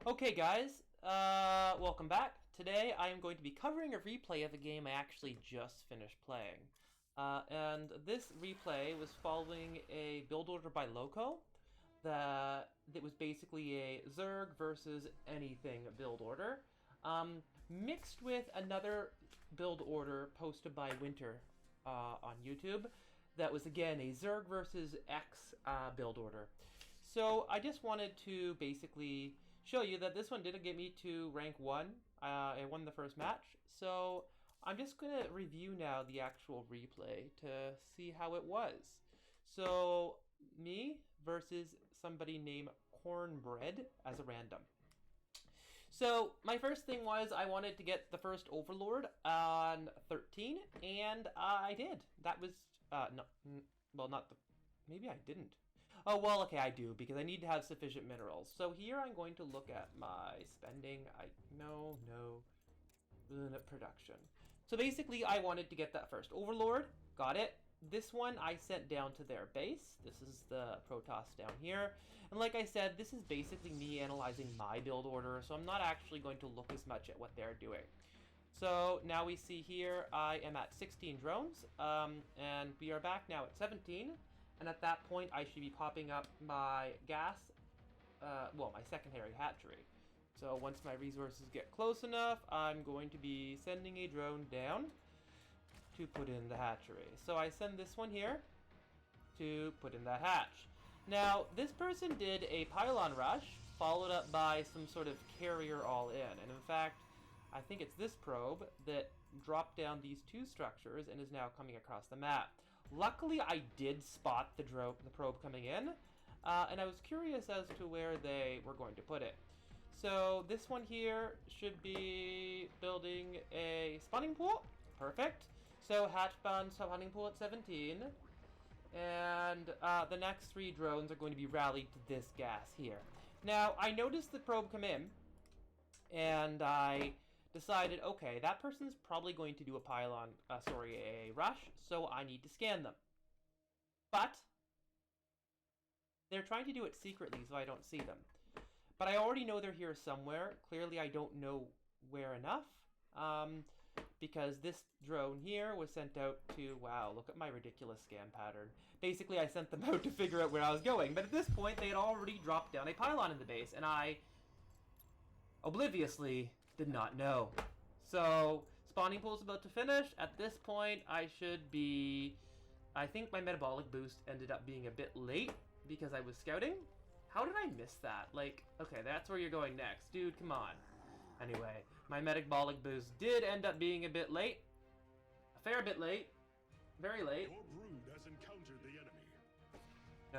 Okay guys, welcome back. Today I am going to be covering a replay of a game I actually just finished playing. And this replay was following a build order by Loco that was basically a Zerg versus anything build order, mixed with another build order posted by Winter on YouTube that was again a Zerg versus X build order. So I just wanted to basically show you that this one didn't get me to rank 1. I won the first match. So I'm just going to review now the actual replay to see how it was. So me versus somebody named Cornbread as a random. So my first thing was I wanted to get the first Overlord on 13, and I did. That was, no, well, not the, maybe I didn't. Oh, well, okay, I do, because I need to have sufficient minerals. So here I'm going to look at my spending. No, production. So basically, I wanted to get that first Overlord. Got it. This one I sent down to their base. This is the Protoss down here. And like I said, this is basically me analyzing my build order, so I'm not actually going to look as much at what they're doing. So now we see here I am at 16 drones, and we are back now at 17. And at that point, I should be popping up my gas, my secondary hatchery. So once my resources get close enough, I'm going to be sending a drone down to put in the hatchery. So I send this one here to put in that hatch. Now, this person did a pylon rush, followed up by some sort of carrier all in. And in fact, I think it's this probe that dropped down these two structures and is now coming across the map. Luckily, I did spot the probe coming in, and I was curious as to where they were going to put it. So this one here should be building a spawning pool. Perfect. So hatch-bound spawning pool at 17. And the next 3 drones are going to be rallied to this gas here. Now, I noticed the probe come in, and I decided, okay, that person's probably going to do a rush, so I need to scan them. But they're trying to do it secretly, so I don't see them. But I already know they're here somewhere. Clearly, I don't know where enough, because this drone here was sent out to, wow, look at my ridiculous scan pattern. Basically, I sent them out to figure out where I was going, but at this point, they had already dropped down a pylon in the base, and I obliviously did not know. So spawning pool's about to finish. At this point, I should be, I think my metabolic boost ended up being a bit late because I was scouting. How did I miss that? Like, okay, that's where you're going next. Dude, come on. Anyway, my metabolic boost did end up being a bit late. A fair bit late. Very late. Your brood has encountered the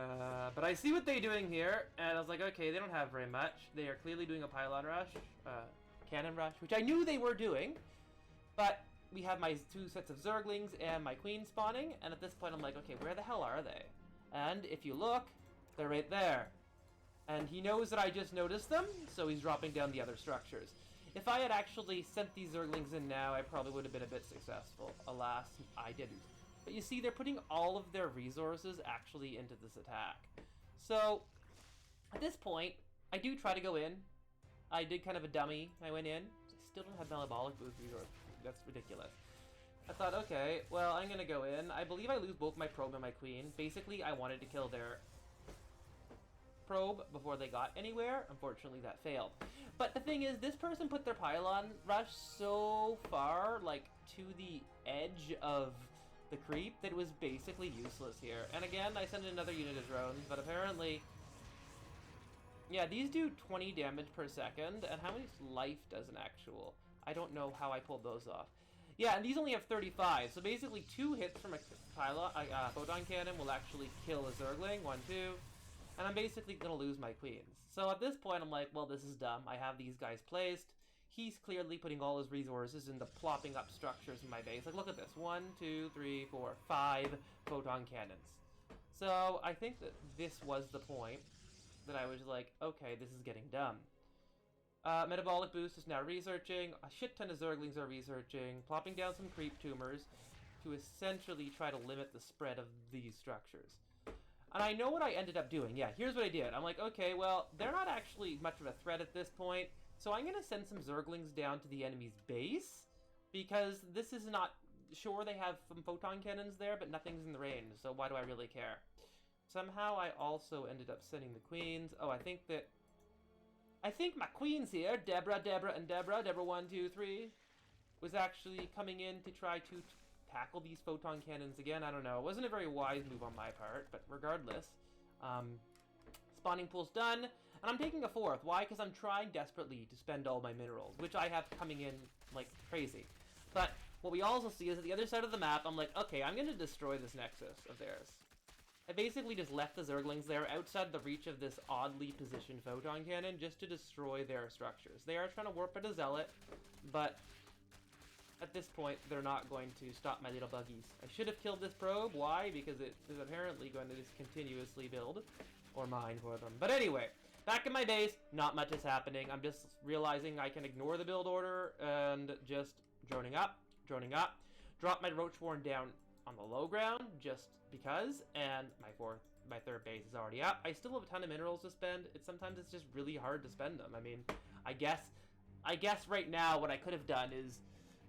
enemy. But I see what they're doing here, and I was like, okay, they don't have very much. They are clearly doing a pylon rush, cannon rush, which I knew they were doing, but we have my 2 sets of Zerglings and my queen spawning, and at this point I'm like, okay, where the hell are they? And if you look, they're right there. And he knows that I just noticed them, so he's dropping down the other structures. If I had actually sent these Zerglings in now, I probably would have been a bit successful. Alas, I didn't. But you see, they're putting all of their resources actually into this attack. So, at this point, I do try to go in. I did kind of a dummy. I went in. I still don't have metabolic boost resource. That's ridiculous. I thought, okay, well, I'm going to go in. I believe I lose both my probe and my queen. Basically, I wanted to kill their probe before they got anywhere. Unfortunately, that failed. But the thing is, this person put their pylon rush so far, like, to the edge of the creep that it was basically useless here. And again, I sent in another unit of drones, but apparently, yeah, these do 20 damage per second, and how much life does an actual? I don't know how I pulled those off. Yeah, and these only have 35, so basically 2 hits from a photon cannon will actually kill a Zergling, 1, 2, and I'm basically gonna lose my queens. So at this point, I'm like, well, this is dumb. I have these guys placed. He's clearly putting all his resources into plopping up structures in my base. Like, look at this. 1, 2, 3, 4, 5 photon cannons. So I think that this was the point that I was like, okay, this is getting dumb. Metabolic Boost is now researching. A shit ton of Zerglings are researching, plopping down some creep tumors to essentially try to limit the spread of these structures. And I know what I ended up doing. Yeah, here's what I did. I'm like, okay, well, they're not actually much of a threat at this point, so I'm going to send some Zerglings down to the enemy's base, because this is not... Sure, they have some photon cannons there, but nothing's in the range, so why do I really care? Somehow I also ended up sending the queens. Oh, I think my queens here, Deborah, and Deborah 1, 2, 3, was actually coming in to try to tackle these photon cannons again. I don't know. It wasn't a very wise move on my part, but regardless. Spawning pool's done, and I'm taking a fourth. Why? Because I'm trying desperately to spend all my minerals, which I have coming in like crazy. But what we also see is at the other side of the map, I'm like, okay, I'm going to destroy this nexus of theirs. I basically just left the Zerglings there outside the reach of this oddly positioned photon cannon just to destroy their structures. They are trying to warp at a zealot, but at this point, they're not going to stop my little buggies. I should have killed this probe. Why? Because it is apparently going to just continuously build or mine for them. But anyway, back in my base, not much is happening. I'm just realizing I can ignore the build order and just droning up. Drop my Roachborn down on the low ground just because, and my third base is already up. I still have a ton of minerals to spend. Sometimes it's just really hard to spend them. I mean, I guess right now what I could have done is,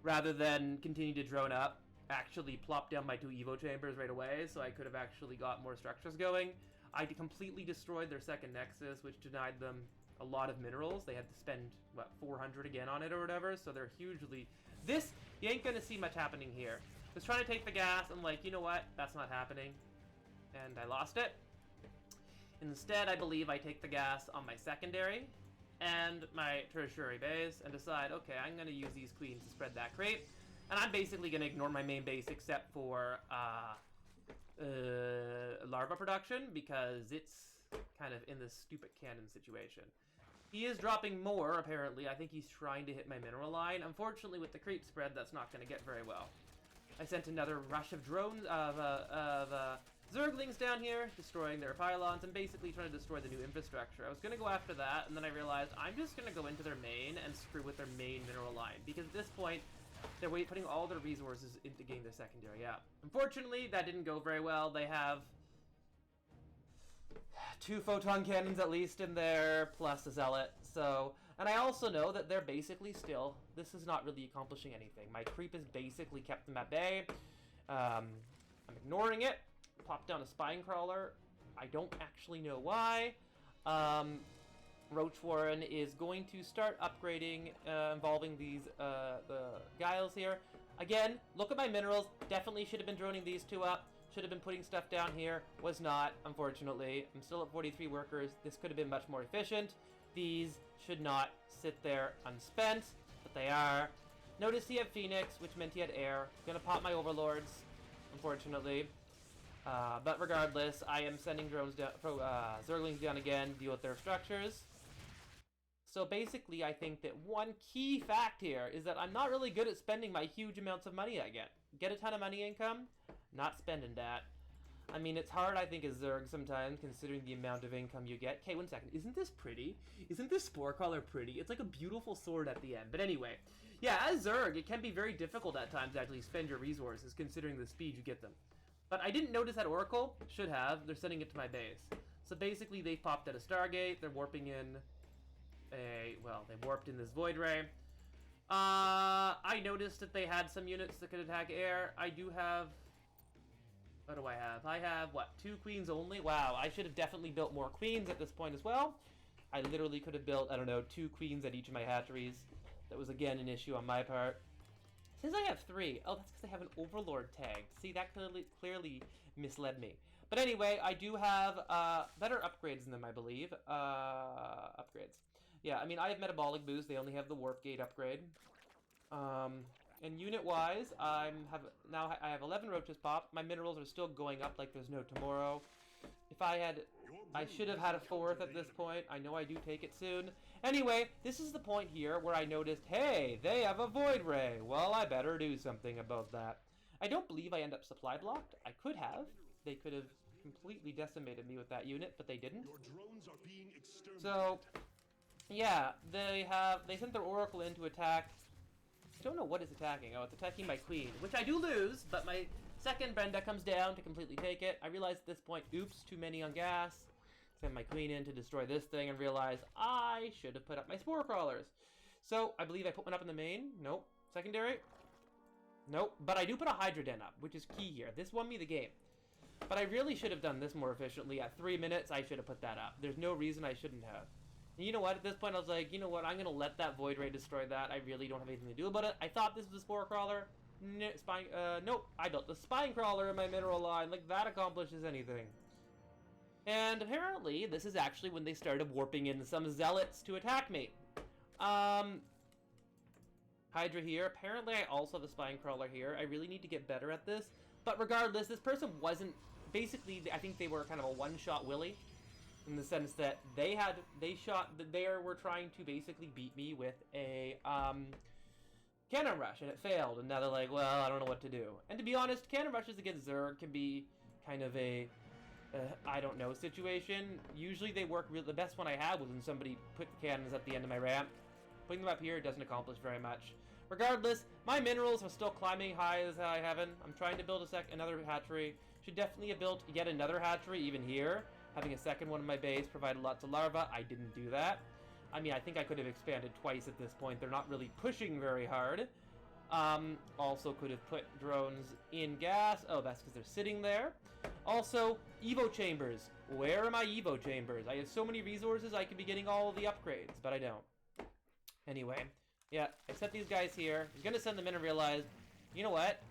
rather than continue to drone up, actually plop down my 2 Evo chambers right away, so I could have actually got more structures going. I completely destroyed their second nexus, which denied them a lot of minerals. They had to spend, what, 400 again on it or whatever, so they're hugely... This, you ain't gonna see much happening here. I was trying to take the gas, I'm like, you know what, that's not happening. And I lost it. Instead, I believe I take the gas on my secondary and my tertiary base and decide, okay, I'm gonna use these queens to spread that creep. And I'm basically gonna ignore my main base except for larva production, because it's kind of in this stupid cannon situation. He is dropping more, apparently. I think he's trying to hit my mineral line. Unfortunately, with the creep spread, that's not going to get very well. I sent another rush of drones, of Zerglings down here, destroying their pylons, and basically trying to destroy the new infrastructure. I was going to go after that, and then I realized I'm just going to go into their main and screw with their main mineral line, because at this point, they're putting all their resources into getting their secondary out. Unfortunately, that didn't go very well. They have 2 photon cannons at least in there, plus a zealot. So, and I also know that they're basically still, this is not really accomplishing anything. My creep has basically kept them at bay. I'm ignoring it. Pop down a spine crawler. I don't actually know why. Roach Warren is going to start upgrading, involving these, the Guiles here. Again, look at my minerals. Definitely should have been droning these 2 up. Should have been putting stuff down here. Was not, unfortunately. I'm still at 43 workers. This could have been much more efficient. These should not sit there unspent, but they are. Notice he had Phoenix, which meant he had air. Gonna pop my overlords, unfortunately. But regardless, I am sending drones down, Zerglings down again, deal with their structures. So basically, I think that one key fact here is that I'm not really good at spending my huge amounts of money I get. Get a ton of money income, not spending that. I mean, it's hard, I think, as Zerg sometimes, considering the amount of income you get. Okay, 1 second. Isn't this pretty? Isn't this spore collar pretty? It's like a beautiful sword at the end. But anyway, yeah, as Zerg, it can be very difficult at times to actually spend your resources, considering the speed you get them. But I didn't notice that Oracle. Should have. They're sending it to my base. So basically, they popped at a Stargate. They're warping in a... Well, they warped in this Void Ray. I noticed that they had some units that could attack air. I do have... What do I have? I have, what, 2 queens only? Wow, I should have definitely built more queens at this point as well. I literally could have built, I don't know, 2 queens at each of my hatcheries. That was, again, an issue on my part. It says I have 3. Oh, that's because I have an Overlord tag. See, that clearly misled me. But anyway, I do have better upgrades than them, I believe. Upgrades. Yeah, I mean, I have Metabolic Boost. They only have the Warp Gate upgrade. And unit-wise, I have 11 roaches pop. My minerals are still going up like there's no tomorrow. If I should have had a 4th at this point. I know I do take it soon. Anyway, this is the point here where I noticed, hey, they have a Void Ray. Well, I better do something about that. I don't believe I end up supply blocked. I could have. They could have completely decimated me with that unit, but they didn't. Your drones are being exterminated. So, yeah, they sent their Oracle in to attack. I don't know what it's attacking. Oh, it's attacking my queen, which I do lose, but my Second, Brenda comes down to completely take it. I realize at this point, oops, too many on gas. Send my queen in to destroy this thing and realize I should have put up my spore crawlers. So I believe I put one up in the main. Nope. Secondary. Nope. But I do put a Hydra Den up, which is key here. This won me the game. But I really should have done this more efficiently. At 3 minutes, I should have put that up. There's no reason I shouldn't have. And you know what? At this point, I was like, you know what? I'm going to let that Void Ray destroy that. I really don't have anything to do about it. I thought this was a spore crawler. Nope. I built the spine crawler in my mineral line. Like, that accomplishes anything. And apparently, this is actually when they started warping in some zealots to attack me. Hydra here. Apparently, I also have a spine crawler here. I really need to get better at this. But regardless, this person wasn't... Basically, I think they were kind of a one-shot Willy. In the sense that they were trying to basically beat me with a, Cannon Rush, and it failed. And now they're like, well, I don't know what to do. And to be honest, Cannon Rushes against Zerg can be kind of a... I don't know, situation. Usually they work the best one I had was when somebody put the cannons at the end of my ramp. Putting them up here doesn't accomplish very much. Regardless, my minerals are still climbing high as I haven't. I'm trying to build another hatchery. Should definitely have built yet another hatchery even here. Having a second one in my base provided lots of larvae. I didn't do that. I mean, I think I could have expanded twice at this point. They're not really pushing very hard. Also could have put drones in gas. Oh, that's because they're sitting there. Also, Evo chambers. Where are my Evo chambers? I have so many resources, I could be getting all of the upgrades, but I don't. Anyway, yeah, I set these guys here. I was gonna send them in and realize, you know what?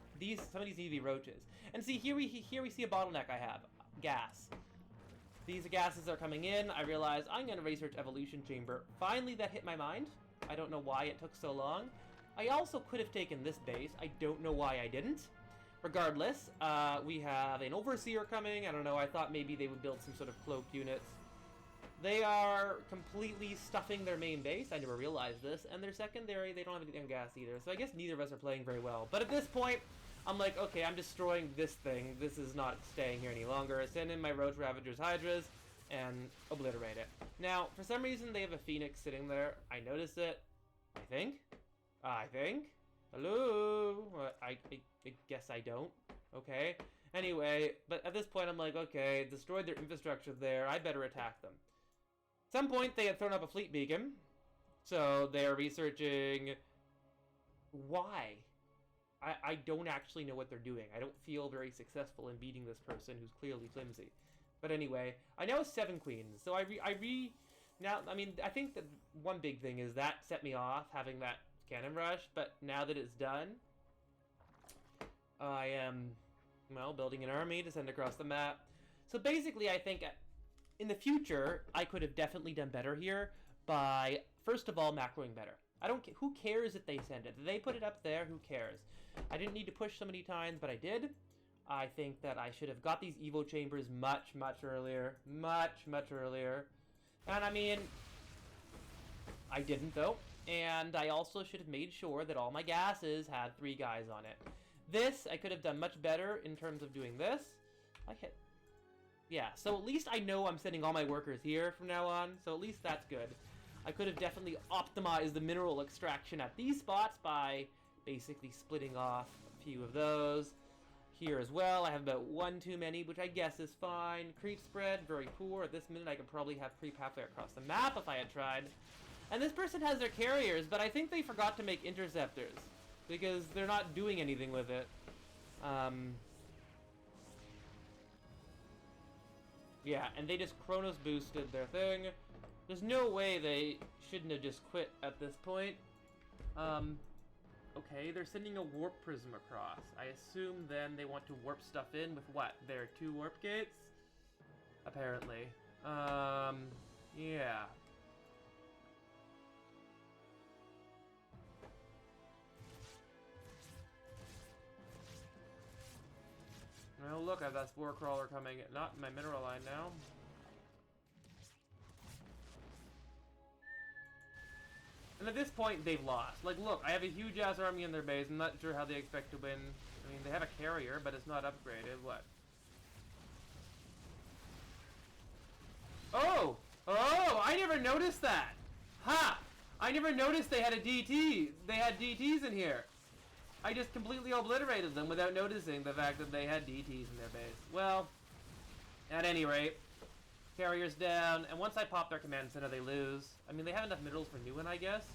Some of these EV roaches. And see, here we see a bottleneck I have. Gas. These gases are coming in. I realize I'm gonna research evolution chamber. Finally, that hit my mind. I don't know why it took so long. I also could have taken this base. I don't know why I didn't. Regardless, we have an overseer coming. I don't know, I thought maybe they would build some sort of cloaked units. They are completely stuffing their main base. I never realized this. And their secondary, they don't have anything on gas either. So I guess neither of us are playing very well. But at this point, I'm like, okay, I'm destroying this thing. This is not staying here any longer. I send in my Roach Ravagers Hydras and obliterate it. Now, for some reason, they have a Phoenix sitting there. I notice it. I think. Hello? I guess I don't. Okay. Anyway, but at this point, I'm like, okay, destroyed their infrastructure there. I better attack them. At some point, they had thrown up a fleet beacon. So they are researching why. I don't actually know what they're doing. I don't feel very successful in beating this person who's clearly flimsy. But anyway, I now have 7 queens. So I think that one big thing is that set me off, having that cannon rush. But now that it's done, I am, well, building an army to send across the map. So basically, I think in the future, I could have definitely done better here by, first of all, macroing better. Who cares if they send it? They put it up there, who cares? I didn't need to push so many times, but I did. I think that I should have got these Evo chambers much earlier. Much earlier. And I mean, I didn't though. And I also should have made sure that all my gases had 3 guys on it. This, I could have done much better in terms of doing this. I hit. Yeah, so at least I know I'm sending all my workers here from now on. So at least that's good. I could have definitely optimized the mineral extraction at these spots by basically splitting off a few of those. Here as well, I have about 1 too many, which I guess is fine. Creep spread, very poor. At this minute, I could probably have creep halfway across the map if I had tried. And this person has their carriers, but I think they forgot to make interceptors, because they're not doing anything with it. Yeah, and they just Chronos boosted their thing. There's no way they shouldn't have just quit at this point. Okay, they're sending a warp prism across. I assume then they want to warp stuff in with what? Their 2 warp gates? Apparently. Yeah. Well, look, I have that spore crawler coming. Not in my mineral line now. And at this point, they've lost. Like, look, I have a huge-ass army in their base. I'm not sure how they expect to win. I mean, they have a carrier, but it's not upgraded. What? Oh! Oh! I never noticed that! Ha! I never noticed they had a DT. They had DTs in here. I just completely obliterated them without noticing the fact that they had DTs in their base. Well, at any rate, carrier's down, and once I pop their command center, they lose. I mean, they have enough minerals for new one, I guess.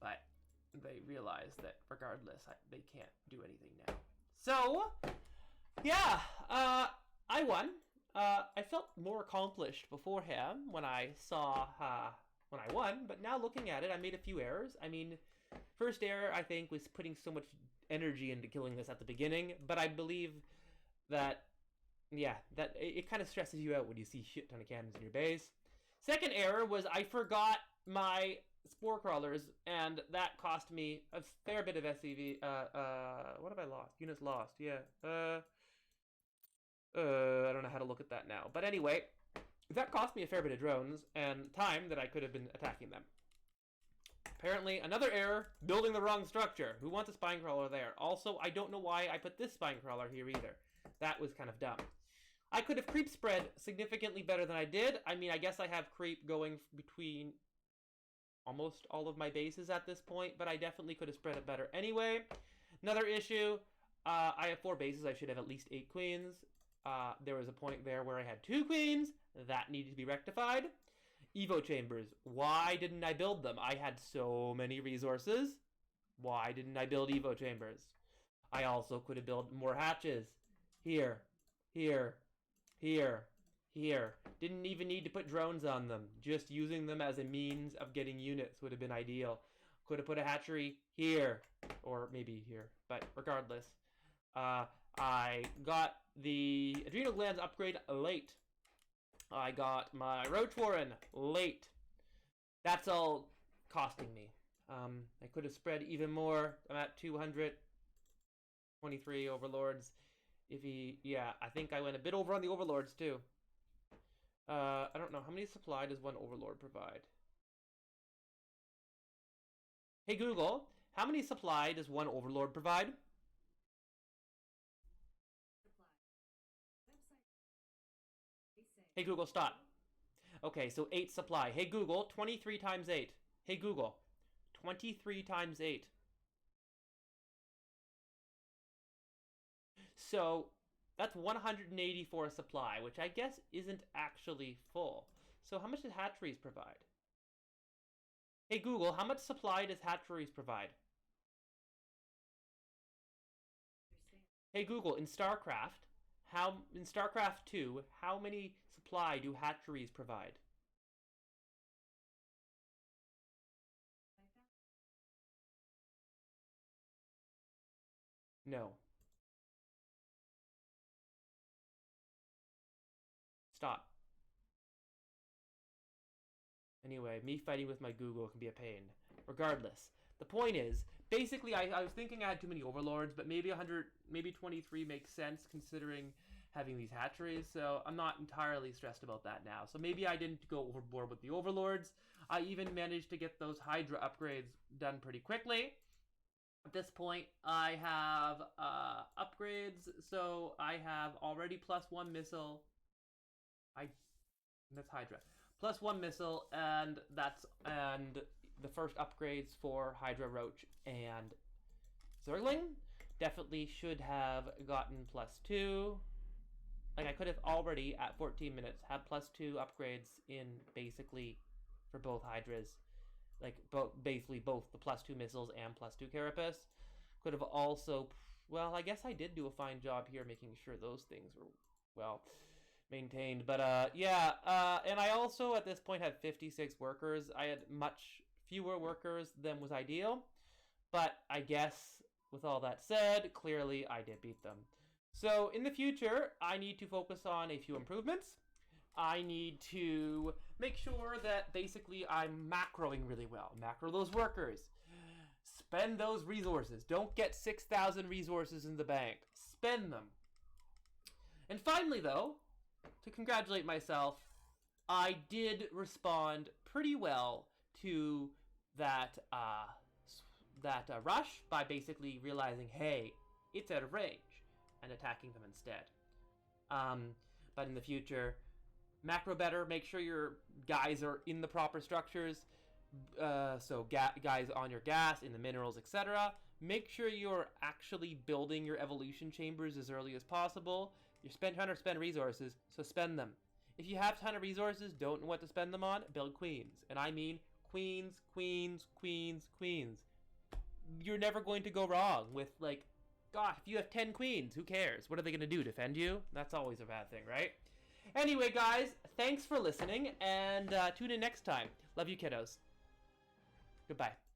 But they realize that regardless, they can't do anything now. So, yeah, I won. I felt more accomplished beforehand when I saw when I won, but now looking at it, I made a few errors. I mean, first error, I think, was putting so much energy into killing this at the beginning, but I believe that, yeah, that it kind of stresses you out when you see shit ton of cannons in your base. Second error was I forgot my spore crawlers, and that cost me a fair bit of SCV. What have I lost? Units lost, yeah. I don't know how to look at that now. But anyway, that cost me a fair bit of drones and time that I could have been attacking them. Apparently, another error, building the wrong structure. Who wants a spine crawler there? Also, I don't know why I put this spine crawler here either. That was kind of dumb. I could have creep spread significantly better than I did. I mean, I guess I have creep going between almost all of my bases at this point, but I definitely could have spread it better anyway. Another issue, I have 4 bases. I should have at least 8 queens. There was a point there where I had 2 queens. That needed to be rectified. Evo chambers. Why didn't I build them? I had so many resources. Why didn't I build Evo chambers? I also could have built more hatches. Here, here, here, here. Didn't even need to put drones on them. Just using them as a means of getting units would have been ideal. Could have put a hatchery here, or maybe here, but regardless. I got the adrenal glands upgrade late. I got my roach warren late. That's all costing me. I could have spread even more. I'm at 223 overlords. Yeah, I think I went a bit over on the overlords too. I don't know, how many supply does one overlord provide? Hey Google, how many supply does one overlord provide? Hey Google, stop. Okay, so 8 supply. Hey Google, 23 times 8. Hey Google, 23 times 8. So that's 184 supply, which I guess isn't actually full. So how much does hatcheries provide? Hey Google, how much supply does hatcheries provide? Hey Google, in StarCraft, in StarCraft 2, how many supply do hatcheries provide? No. Stop. Anyway, me fighting with my Google can be a pain. Regardless, the point is, basically, I was thinking I had too many overlords, but maybe 100, maybe 23 makes sense considering having these hatcheries, so I'm not entirely stressed about that now. So maybe I didn't go overboard with the overlords. I even managed to get those Hydra upgrades done pretty quickly. At this point, I have upgrades, so I have already +1 missile. That's Hydra. +1 missile, and the first upgrades for Hydra, Roach, and Zergling. Definitely should have gotten +2. Like, I could have already, at 14 minutes, had +2 upgrades in basically for both Hydras. Like, basically both the +2 missiles and +2 carapace. Could have also, well, I guess I did do a fine job here making sure those things were, well, maintained. But, yeah, and I also, at this point, had 56 workers. I had much fewer workers than was ideal. But I guess, with all that said, clearly I did beat them. So, in the future, I need to focus on a few improvements. I need to make sure that basically I'm macroing really well. Macro those workers. Spend those resources. Don't get 6,000 resources in the bank. Spend them. And finally, though, to congratulate myself, I did respond pretty well to that rush by basically realizing, hey, it's out of range, and attacking them instead. But in the future, macro better. Make sure your guys are in the proper structures. So guys on your gas, in the minerals, etc. Make sure you're actually building your evolution chambers as early as possible. You're trying to spend resources, so spend them. If you have a ton of resources, don't know what to spend them on, build queens. And I mean queens, queens, queens, queens. You're never going to go wrong with, like, God, if you have 10 queens, who cares? What are they going to do, defend you? That's always a bad thing, right? Anyway, guys, thanks for listening, and tune in next time. Love you, kiddos. Goodbye.